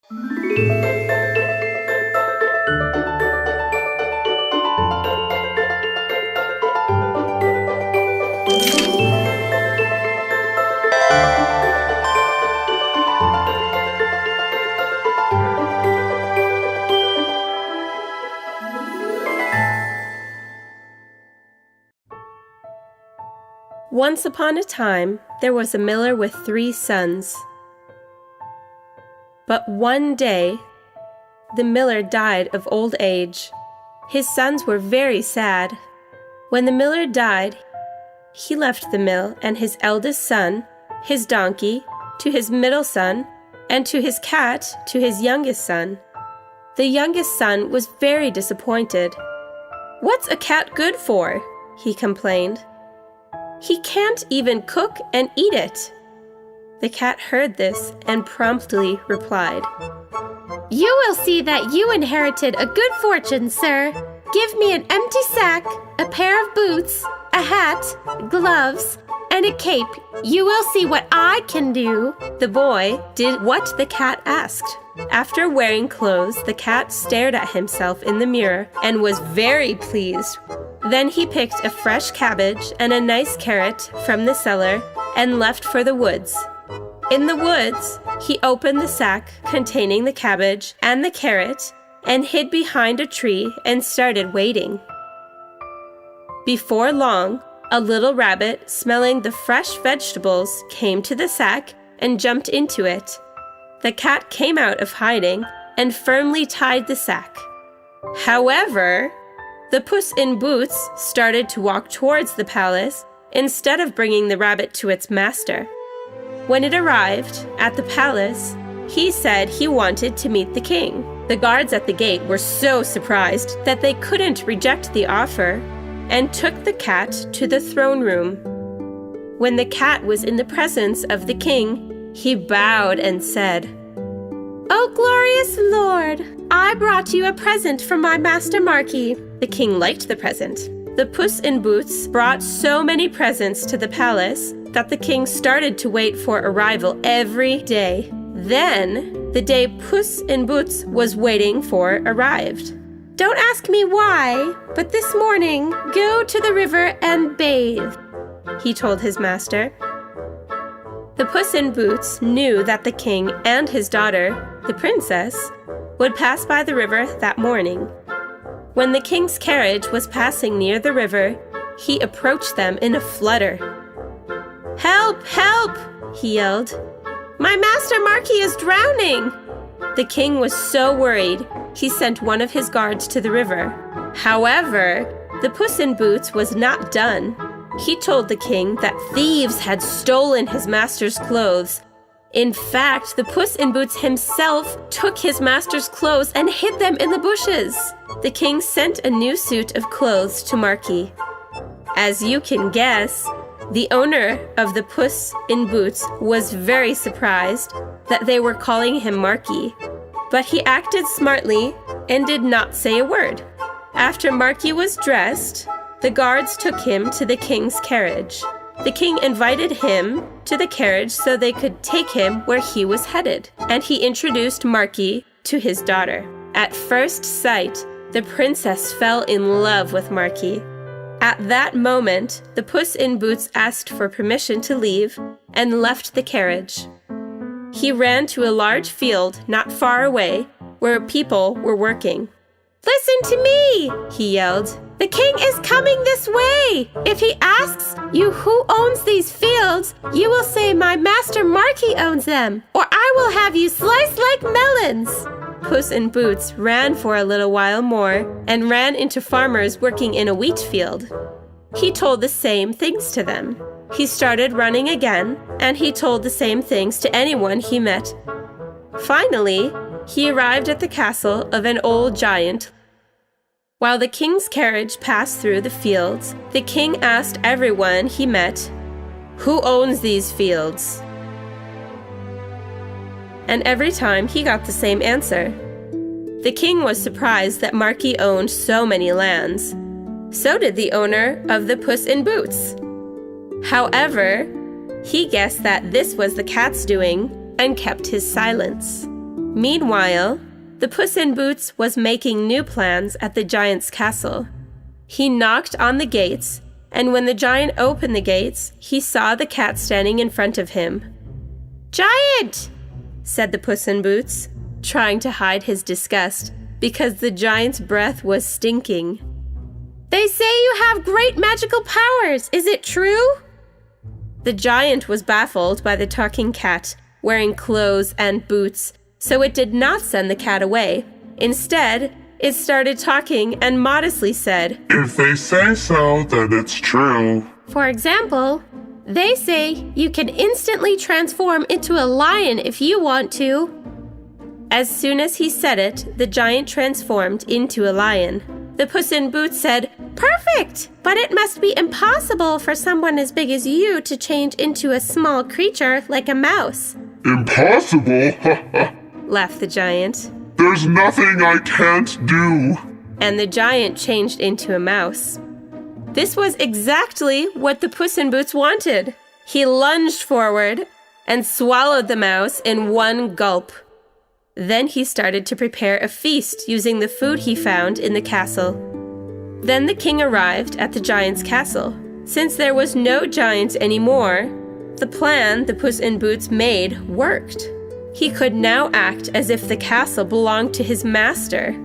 Once upon a time, there was a miller with 3 sons. But one day, the miller died of old age. His sons were very sad. When the miller died, he left the mill and his eldest son, his donkey, to his middle son, and to his cat to his youngest son. The youngest son was very disappointed. "What's a cat good for?" he complained. "He can't even cook and eat it." The cat heard this and promptly replied, "You will see that you inherited a good fortune, sir. Give me an empty sack, a pair of boots, a hat, gloves, and a cape. You will see what I can do." The boy did what the cat asked. After wearing clothes, the cat stared at himself in the mirror and was very pleased. Then he picked a fresh cabbage and a nice carrot from the cellar and left for the woods. In the woods, he opened the sack containing the cabbage and the carrot and hid behind a tree and started waiting. Before long, a little rabbit, smelling the fresh vegetables, came to the sack and jumped into it. The cat came out of hiding and firmly tied the sack. However, the Puss in Boots started to walk towards the palace instead of bringing the rabbit to its master. When it arrived at the palace, he said he wanted to meet the king. The guards at the gate were so surprised that they couldn't reject the offer and took the cat to the throne room. When the cat was in the presence of the king, he bowed and said, "Oh, glorious lord, I brought you a present from my master Marquis." The king liked the present. The Puss in Boots brought so many presents to the palace that the king started to wait for arrival every day. Then, the day Puss in Boots was waiting for arrived. "Don't ask me why, but this morning, go to the river and bathe," he told his master. The Puss in Boots knew that the king and his daughter, the princess, would pass by the river that morning. When the king's carriage was passing near the river, he approached them in a flutter. "Help! Help!" he yelled. "My master Marquis is drowning!" The king was so worried, he sent one of his guards to the river. However, the Puss in Boots was not done. He told the king that thieves had stolen his master's clothes. In fact, the Puss in Boots himself took his master's clothes and hid them in the bushes. The king sent a new suit of clothes to Marquis. As you can guess, the owner of the Puss in Boots was very surprised that they were calling him Marquis, but he acted smartly and did not say a word. After Marquis was dressed, the guards took him to the king's carriage. The king invited him to the carriage so they could take him where he was headed, and he introduced Marquis to his daughter. At first sight, the princess fell in love with Marquis. At that moment, the Puss in Boots asked for permission to leave and left the carriage. He ran to a large field not far away where people were working. "Listen to me!" he yelled. "The king is coming this way! If he asks you who owns these fields, you will say my master Marquis owns them, or I will have you sliced like melons." Puss in Boots ran for a little while more and ran into farmers working in a wheat field. He told the same things to them. He started running again, and he told the same things to anyone he met. Finally, he arrived at the castle of an old giant. While the king's carriage passed through the fields, the king asked everyone he met, "Who owns these fields?" And every time he got the same answer. The king was surprised that Marquis owned so many lands. So did the owner of the Puss in Boots. However, he guessed that this was the cat's doing and kept his silence. Meanwhile, the Puss in Boots was making new plans at the giant's castle. He knocked on the gates, and when the giant opened the gates, he saw the cat standing in front of him. "Giant!" said the Puss in Boots, trying to hide his disgust because the giant's breath was stinking. "They say you have great magical powers. Is it true?" The giant was baffled by the talking cat, wearing clothes and boots, so it did not send the cat away. Instead, it started talking and modestly said, "If they say so, then it's true." For example, they say you can instantly transform into a lion if you want to. As soon as he said it, the giant transformed into a lion. The Puss in Boots said, "Perfect! But it must be impossible for someone as big as you to change into a small creature like a mouse." "Impossible?" laughed the giant. "There's nothing I can't do." And the giant changed into a mouse. This was exactly what the Puss in Boots wanted. He lunged forward and swallowed the mouse in one gulp. Then he started to prepare a feast using the food he found in the castle. Then the king arrived at the giant's castle. Since there was no giant anymore, the plan the Puss in Boots made worked. He could now act as if the castle belonged to his master.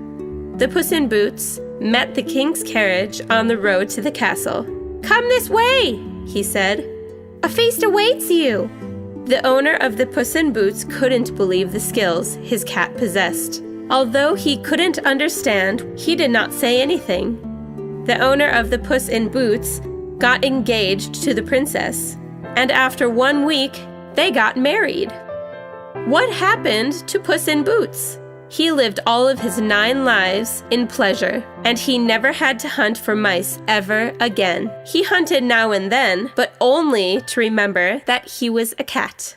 The Puss in Boots met the king's carriage on the road to the castle. "Come this way," he said. "A feast awaits you." The owner of the Puss in Boots couldn't believe the skills his cat possessed. Although he couldn't understand, he did not say anything. The owner of the Puss in Boots got engaged to the princess, and after 1 week, they got married. What happened to Puss in Boots? He lived all of his 9 lives in pleasure, and he never had to hunt for mice ever again. He hunted now and then, but only to remember that he was a cat.